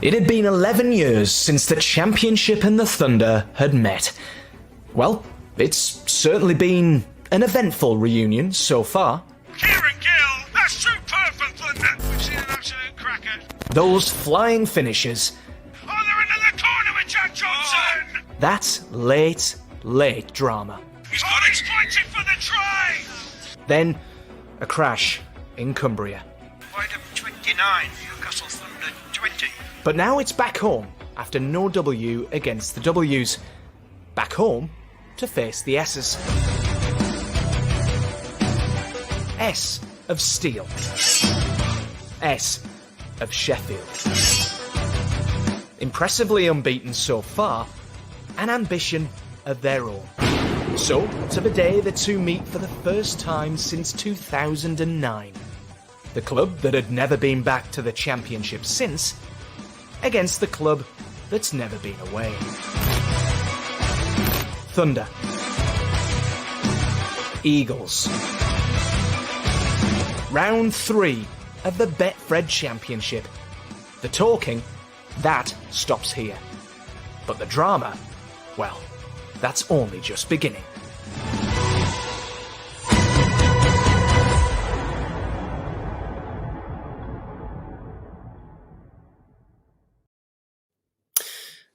It had been 11 years since the Championship and the Thunder had met. Well, it's certainly been an eventful reunion so far. Kieran Gill, that's superb for Thunder. We've seen an absolute cracker. Those flying finishes. Oh, they're in the corner with Jack Johnson. That late drama. He's got it. Fighting for the try. Then, a crash in Cumbria. Wide of 29, Newcastle Thunder 20. But now it's back home after no W against the Ws. Back home to face the S's. S of Steel. S of Sheffield. Impressively unbeaten so far, an ambition of their own. So, to the day the two meet for the first time since 2009. The club that had never been back to the Championship since, against the club that's never been away. Thunder. Eagles. Round 3 of the Betfred Championship. The talking, that stops here. But the drama, well, that's only just beginning.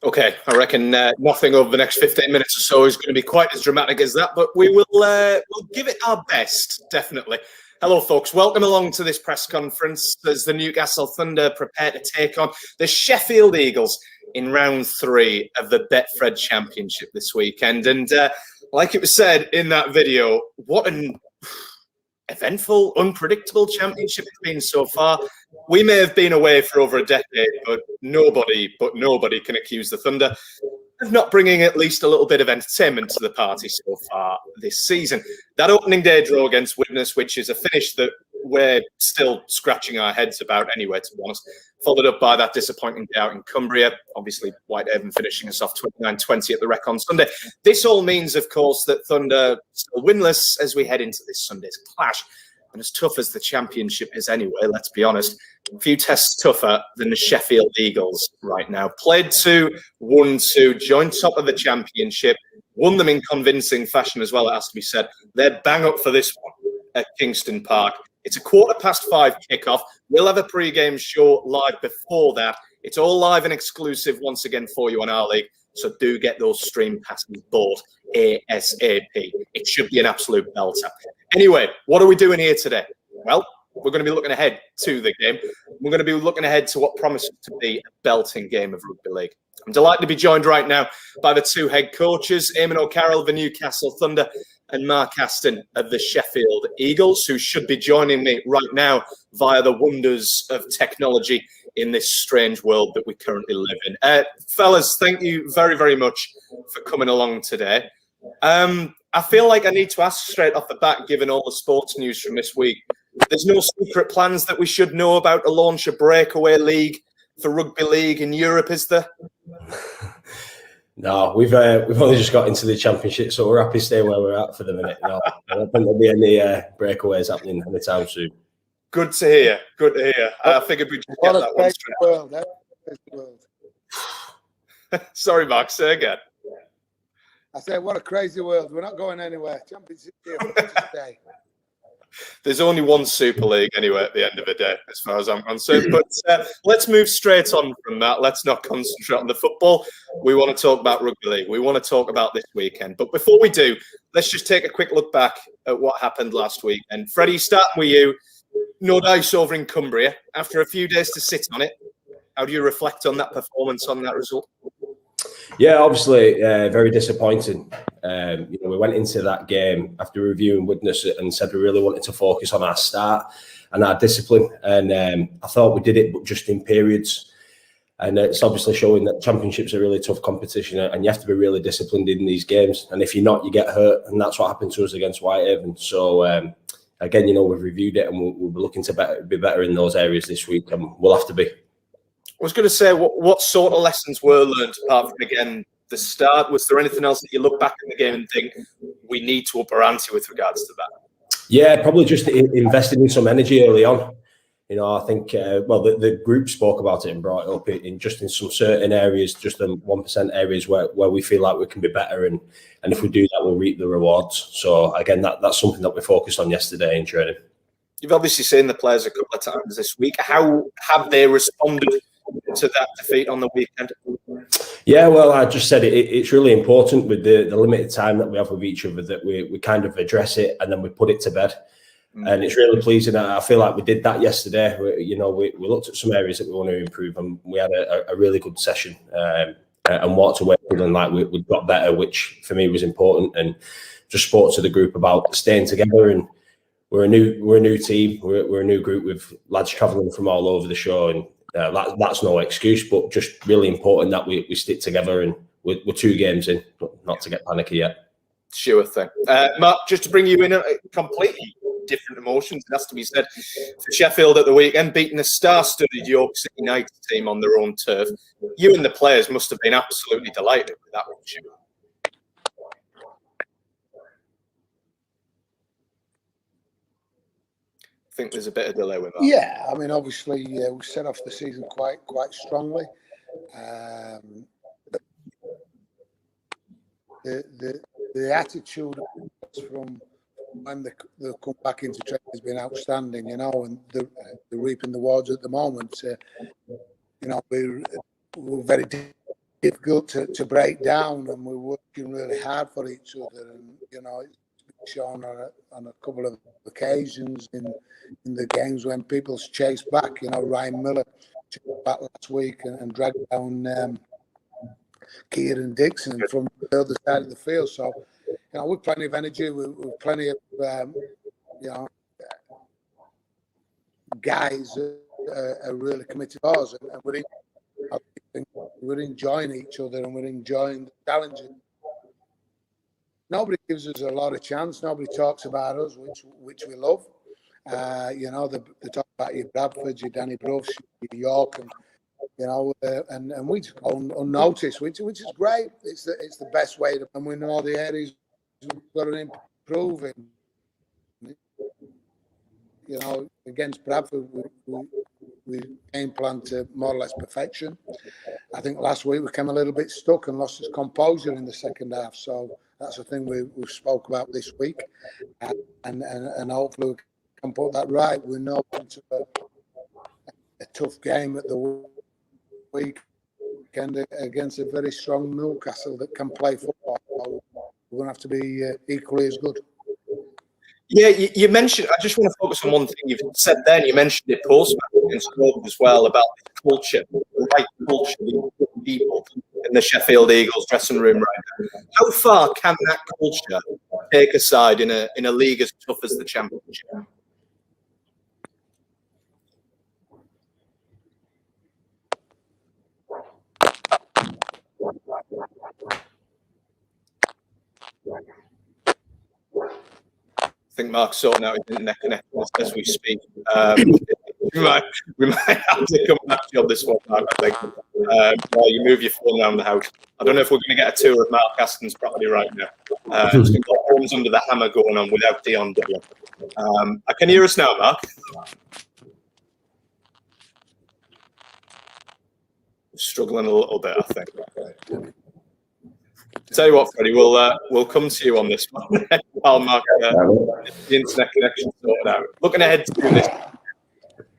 Okay, I reckon nothing over the next 15 minutes or so is going to be quite as dramatic as that, but we will we'll give it our best, definitely. Hello, folks. Welcome along to this press conference as the Newcastle Thunder prepare to take on the Sheffield Eagles in round 3 of the Betfred Championship this weekend. And like it was said in that video, what an eventful, unpredictable championship it's been so far. We may have been away for over a decade, but nobody can accuse the Thunder of not bringing at least a little bit of entertainment to the party so far this season. That opening day draw against Widnes, which is a finish that we're still scratching our heads about anyway, to be honest, followed up by that disappointing day out in Cumbria, obviously Whitehaven finishing us off 29-20 at the Rec on Sunday. This all means, of course, that Thunder still winless as we head into this Sunday's clash. And as tough as the championship is anyway, let's be honest, a few tests tougher than the Sheffield Eagles right now. Played 2, won 2, joined top of the championship, won them in convincing fashion as well, it has to be said. They're bang up for this one at Kingston Park. It's a 5:15 kickoff. We'll have a pre-game show live before that. It's all live and exclusive once again for you on our league. So do get those stream passes bought ASAP. It should be an absolute belter. Anyway, what are we doing here today? Well, we're going to be looking ahead to the game. We're going to be looking ahead to what promises to be a belting game of rugby league. I'm delighted to be joined right now by the 2 head coaches, Eamon O'Carroll of the Newcastle Thunder and Mark Aston of the Sheffield Eagles, who should be joining me right now via the wonders of technology in this strange world that we currently live in. Fellas, thank you very, very much for coming along today. I feel like I need to ask straight off the bat, given all the sports news from this week, there's no secret plans that we should know about to launch a breakaway league for rugby league in Europe, is there? No, we've only just got into the championship, so we're happy to stay where we're at for the minute. No, I don't think there'll be any breakaways happening anytime soon. Good to hear. Good to hear. I figured we'd just get that one straight. Sorry, Mark, say again. I said, what a crazy world. We're not going anywhere. Championship here, we're going to stay. There's only one Super League anyway at the end of the day, as far as I'm concerned. But let's move straight on from that. Let's not concentrate on the football. We want to talk about rugby league. We want to talk about this weekend. But before we do, let's just take a quick look back at what happened last week. And Freddie, starting with you, no dice over in Cumbria. After a few days to sit on it, how do you reflect on that performance, on that result? Yeah, obviously, very disappointing. We went into that game after reviewing Widnes and said we really wanted to focus on our start and our discipline. And I thought we did it, but just in periods. And it's obviously showing that championships are a really tough competition and you have to be really disciplined in these games. And if you're not, you get hurt. And that's what happened to us against Whitehaven. So, again, we've reviewed it and we'll be looking to be better in those areas this week. And we'll have to be. I was going to say, what sort of lessons were learned apart from, again, the start? Was there anything else that you look back at the game and think we need to up our ante with regards to that? Yeah, probably just investing in some energy early on. I think the group spoke about it and brought it up in some certain areas, just the 1% areas where we feel like we can be better, and if we do that, we'll reap the rewards. So again, that's something that we focused on yesterday in training. You've obviously seen the players a couple of times this week. How have they responded to that defeat on the weekend? Yeah, well, I just said it's really important with the limited time that we have with each other that we kind of address it and then we put it to bed. And it's really pleasing. I feel like we did that yesterday. We looked at some areas that we want to improve, and we had a really good session and walked away feeling like we got better, which for me was important. And just spoke to the group about staying together. And we're a new team. We're a new group with lads travelling from all over the show, and that's no excuse, but just really important that we stick together. And we're 2 games in, not to get panicky yet. Sure thing. Mark, just to bring you in a completely different emotions, it has to be said, for Sheffield at the weekend, beating a star-studded York City United team on their own turf. You and the players must have been absolutely delighted with that one, sure. I think there's a bit of delay with that. Yeah, I mean, obviously, we set off the season quite strongly. The attitude from when they come back into training has been outstanding, and they're reaping the rewards at the moment. We're very difficult to break down, and we're working really hard for each other. And it's been shown on a couple of occasions in the games when people's chased back. Ryan Miller chased back last week and dragged down Kieran Dixon from the other side of the field. So, with plenty of energy, with plenty of, guys are really committed to us, and we're enjoying each other and we're enjoying the challenges. Nobody gives us a lot of chance. Nobody talks about us, which we love. They talk about your Bradfords, your Danny Bruffs, your York, and we just go unnoticed, which is great. It's the best way to, and we know the areas we've got to improve in. Against Bradford, we game plan to more or less perfection. I think last week we came a little bit stuck and lost his composure in the second half. So that's the thing we spoke about this week, and hopefully we can put that right. We're not into a tough game at the weekend against a very strong Newcastle that can play football. So we're going to have to be equally as good. Yeah, you mentioned, I just want to focus on one thing you've said there, and you mentioned it post-match against Rotherham as well, about the culture, the right culture, the people in the Sheffield Eagles dressing room right now. How far can that culture take a side in a league as tough as the Championship? I think Mark's sorting out his neck and neck as we speak. We might have to come back to you on this one, Mark, I think. While you move your phone around the house. I don't know if we're going to get a tour of Mark Aston's property right now. We've got Homes Under the Hammer going on without Dion Dillon. Can you hear us now, Mark? Struggling a little bit, I think. Tell you what, Freddie, we'll come to you on this one. I'll mark the internet connection sorted out. Looking ahead to this,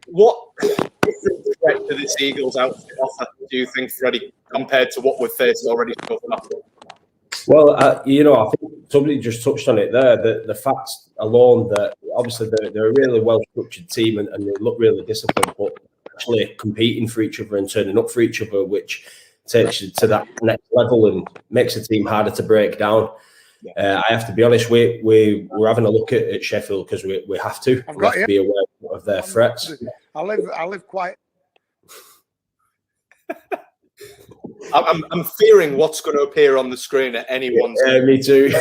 what different threat do this Eagles outfit offer, do you think, Freddie, compared to what we've faced already so far? Well, I think somebody just touched on it there. The fact alone that obviously they're a really well-structured team and they look really disciplined, but actually competing for each other and turning up for each other, which takes you to that next level and makes the team harder to break down. I have to be honest, we're having a look at Sheffield because we have to. We have to be aware of their threats. I live quite. I'm fearing what's going to appear on the screen at anyone's. Me too.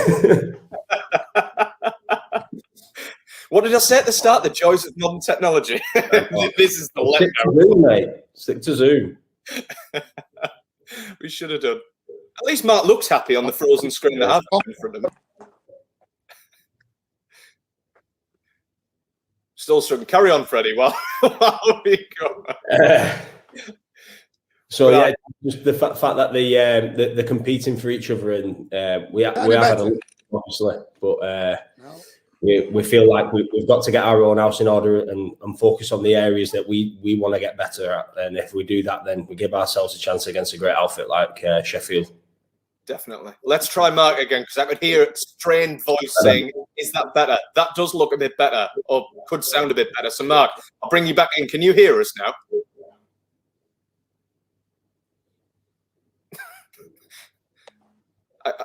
What did I say at the start? The joys of modern technology. This is the Stick to Zoom, mate. Stick to Zoom. We should have done. At least Mark looks happy on the frozen screen that I've got in front of him. Still struggling. Carry on, Freddie, while we go. Yeah, just the fact that they're competing for each other, and we have had a look, obviously, but we feel like we've got to get our own house in order and focus on the areas that we want to get better at. And if we do that, then we give ourselves a chance against a great outfit like Sheffield. Definitely. Let's try Mark again, because I could hear a strained voice saying, is that better? That does look a bit better, or could sound a bit better. So, Mark, I'll bring you back in. Can you hear us now?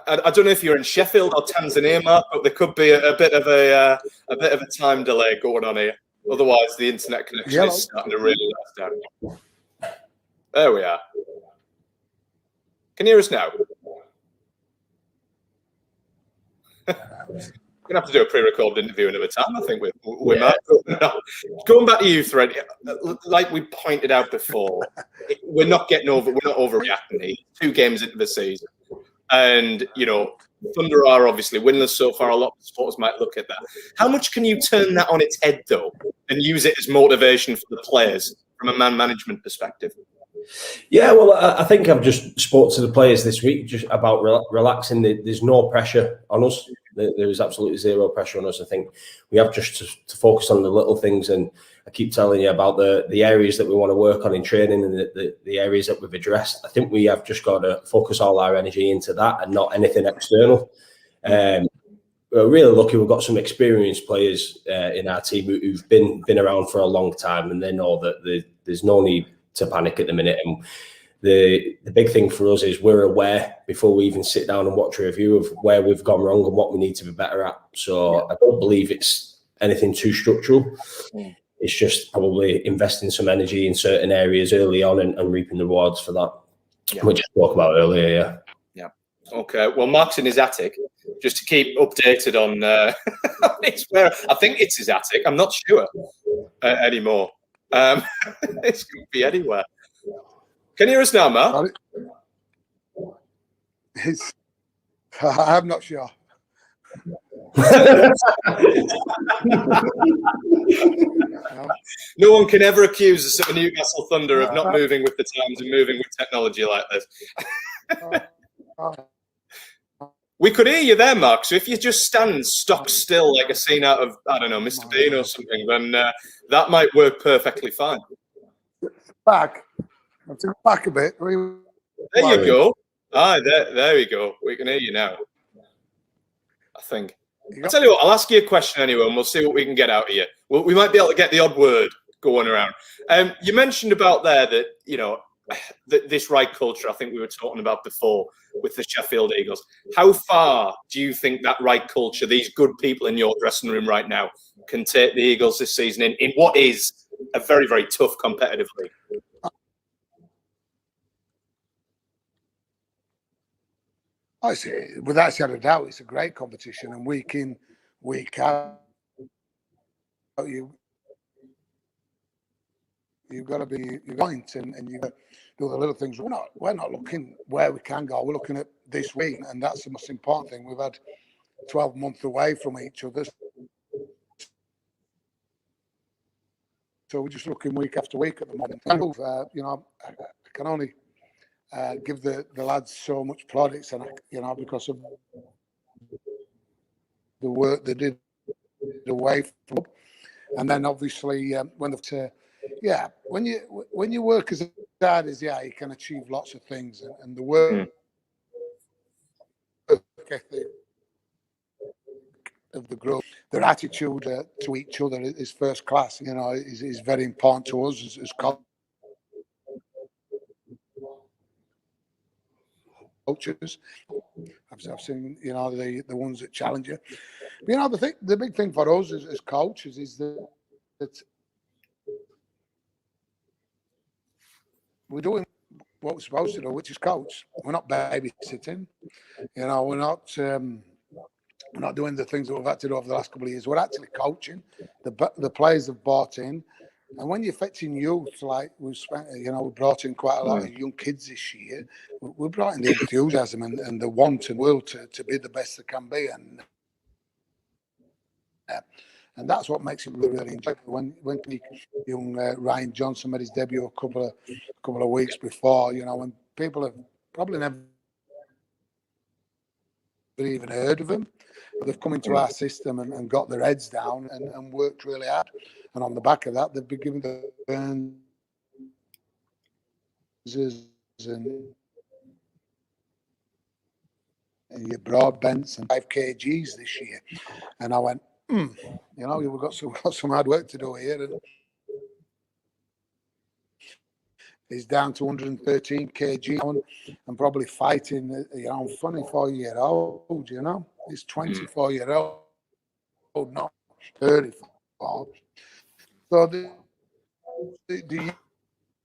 I don't know if you're in Sheffield or Tanzania, Mark, but there could be a bit of a time delay going on here. Otherwise, the internet connection is starting to really let us down. There we are. Can you hear us now? We're going to have to do a pre-recorded interview another time, I think, with Mark. No. Going back to you, Fred, like we pointed out before, we're not overreacting here. 2 games into the season. And, Thunder are obviously winless so far. A lot of supporters might look at that. How much can you turn that on its head, though, and use it as motivation for the players from a man management perspective? Yeah, well, I think I've just spoke to the players this week just about relaxing. There's no pressure on us. There is absolutely zero pressure on us. I think we have just to focus on the little things, and I keep telling you about the areas that we want to work on in training and the areas that we've addressed. I think we have just got to focus all our energy into that and not anything external. We're really lucky. We've got some experienced players in our team who've been around for a long time, and they know that there's no need to panic at the minute. And the big thing for us is we're aware before we even sit down and watch a review of where we've gone wrong and what we need to be better at. So I don't believe it's anything too structural. It's just probably investing some energy in certain areas early on and reaping the rewards for that. We just spoke about earlier. Yeah. Okay. Well, Mark's in his attic, just to keep updated on it's where I think it's his attic. I'm not sure anymore. It could be anywhere. Can you hear us now, Mark? I'm not sure. No one can ever accuse us of a Newcastle Thunder of not moving with the times and moving with technology like this. We could hear you there, Mark. So if you just stand stock still like a scene out of, I don't know, Mr. Bean or something, then that might work perfectly fine. Back. I'll take it back a bit. There you go. There we go. We can hear you now, I think. I'll tell you what, I'll ask you a question anyway, and we'll see what we can get out of you. We might be able to get the odd word going around. You mentioned about there that, this right culture, I think we were talking about before with the Sheffield Eagles. How far do you think that right culture, these good people in your dressing room right now, can take the Eagles this season in what is a very, very tough competitive league? I say, without a shadow of doubt, it's a great competition, and week in, week out, you've got to be point, and you've got to do the little things. We're not looking where we can go. We're looking at this week, and that's the most important thing. We've had 12 months away from each other, so we're just looking week after week at the moment. I can only give the lads so much plaudits, and because of the work they did away from, and then obviously when you work as hard as you can achieve lots of things, and the work ethic of the group, their attitude to each other is first class. Is very important to us as coaches. I've seen, the ones that challenge you. But, the big thing for us as coaches is that we're doing what we're supposed to do, which is coach. We're not babysitting. We're not doing the things that we've had to do over the last couple of years. We're actually coaching. The players have bought in. And when you're fetching youth, like we've spent, we brought in quite a lot of young kids this year. We brought in the enthusiasm and the want and will to be the best they can be. And and that's what makes it really, really enjoyable. When young Ryan Johnson made his debut a couple of weeks before, when people have probably never even heard of him, but they've come into our system and got their heads down and worked really hard, and on the back of that, they've been given the Burns and your Broadbents and 5 kgs this year, and I went, we've got some hard work to do here, and he's down to 113 kg and probably fighting, funny 4-year-old, he's 24-year-old, not 34. So the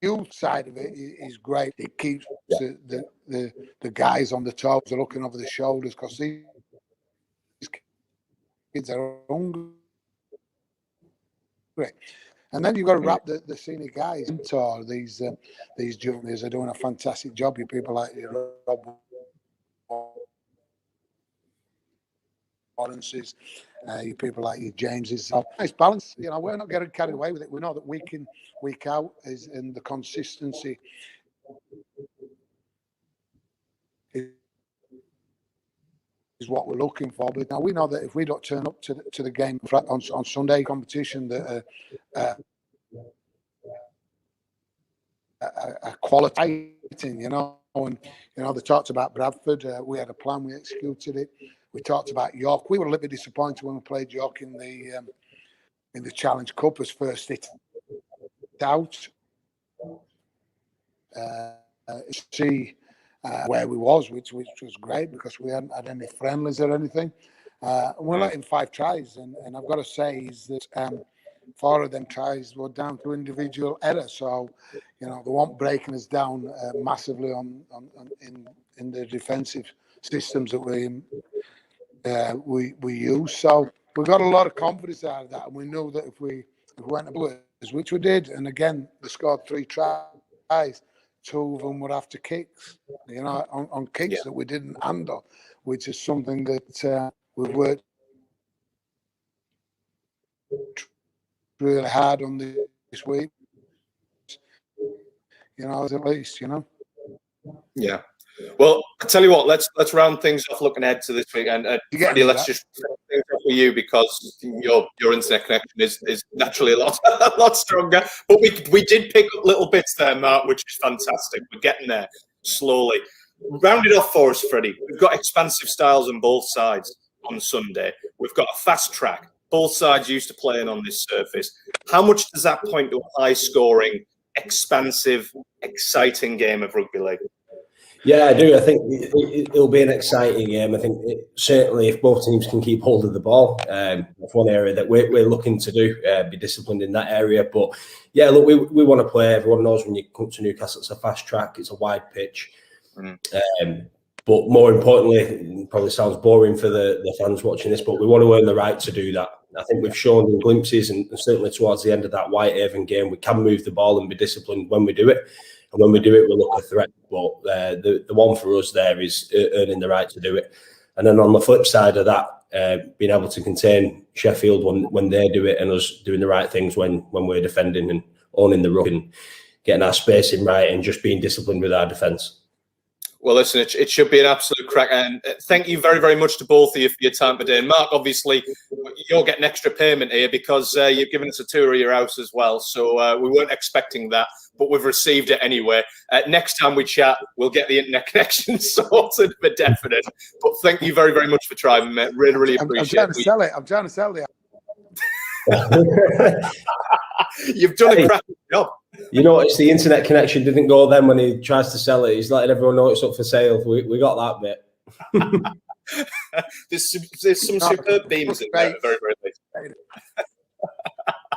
youth side of it is great. It keeps the guys on the toes are looking over the shoulders, because these kids are hungry. And then you've got to wrap the senior guys into these juniors are doing a fantastic job. You people like Rob Lawrence's, you people like your Jameses. So nice balance. We're not getting carried away with it. We know that week in, week out is in the consistency is what we're looking for. But now we know that if we don't turn up to the game on Sunday competition, that a quality, and they talked about Bradford. We had a plan, we executed it. We talked about York. We were a little bit disappointed when we played York in the Challenge Cup as first hit out. See where we was, which was great, because we hadn't had any friendlies or anything. And we're letting 5 tries, and I've got to say is that 4 of them tries were down to individual error. So, they weren't breaking us down massively in the defensive systems that we use. So we got a lot of confidence out of that, and we knew that if we went to Blues, which we did, and again they scored 3 tries. 2 of them were after kicks, on kicks that we didn't handle, which is something that we've worked really hard on this week. At least. Yeah. Well, I tell you what, let's round things off looking ahead to this week, and Freddie, let's just round things off with you, because your internet connection is naturally a lot stronger. But we did pick up little bits there, Mark, which is fantastic. We're getting there slowly. Round it off for us, Freddie. We've got expansive styles on both sides on Sunday. We've got a fast track. Both sides used to playing on this surface. How much does that point to a high-scoring, expansive, exciting game of rugby league? Yeah, I do. I think it'll be an exciting game. I think certainly if both teams can keep hold of the ball, that's one area that we're looking to do, be disciplined in that area. But yeah, look, we want to play. Everyone knows when you come to Newcastle, it's a fast track, it's a wide pitch. But more importantly, it probably sounds boring for the fans watching this, but we want to earn the right to do that. I think we've shown in glimpses, and certainly towards the end of that Whitehaven game, we can move the ball and be disciplined when we do it. And when we do it, we look a threat. But the one for us there is earning the right to do it. And then on the flip side of that, being able to contain Sheffield when they do it, and us doing the right things when we're defending and owning the ruck and getting our spacing right and just being disciplined with our defence. Well, listen, it should be an absolute crack. And thank you very, very much to both of you for your time today. And Mark, obviously, you're getting extra payment here because you've given us a tour of your house as well. So we weren't expecting that, but we've received it anyway. Next time we chat, we'll get the internet connection sorted for definite. But thank you very, very much for trying, mate. Really, really appreciate it. I'm trying to sell it. You've done a cracking job. You notice the internet connection didn't go then when he tries to sell it. He's letting everyone know it's up for sale. We got that bit. There's some superb beams in there. Very, very late.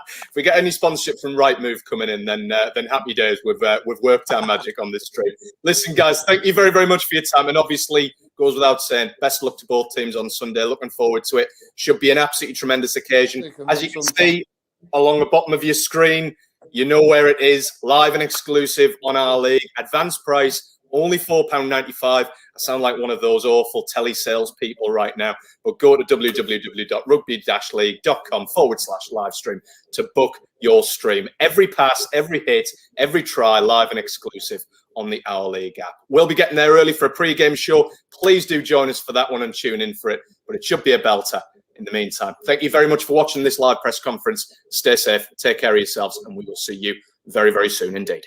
If we get any sponsorship from Rightmove coming in, then happy days. We've worked our magic on this trip. Listen, guys, thank you very, very much for your time. And obviously, goes without saying, best luck to both teams on Sunday. Looking forward to it. Should be an absolutely tremendous occasion. As you can see along the bottom of your screen, you know where it is, live and exclusive on our league. Advance price, Only £4.95. I sound like one of those awful telesales people right now, but go to www.rugby-league.com/live stream to book your stream. Every pass, every hit, every try, live and exclusive on the Our League app. We'll be getting there early for a pre-game show. Please do join us for that one and tune in for it, but it should be a belter. In the meantime, thank you very much for watching this live press conference. Stay safe, take care of yourselves, and we will see you very, very soon indeed.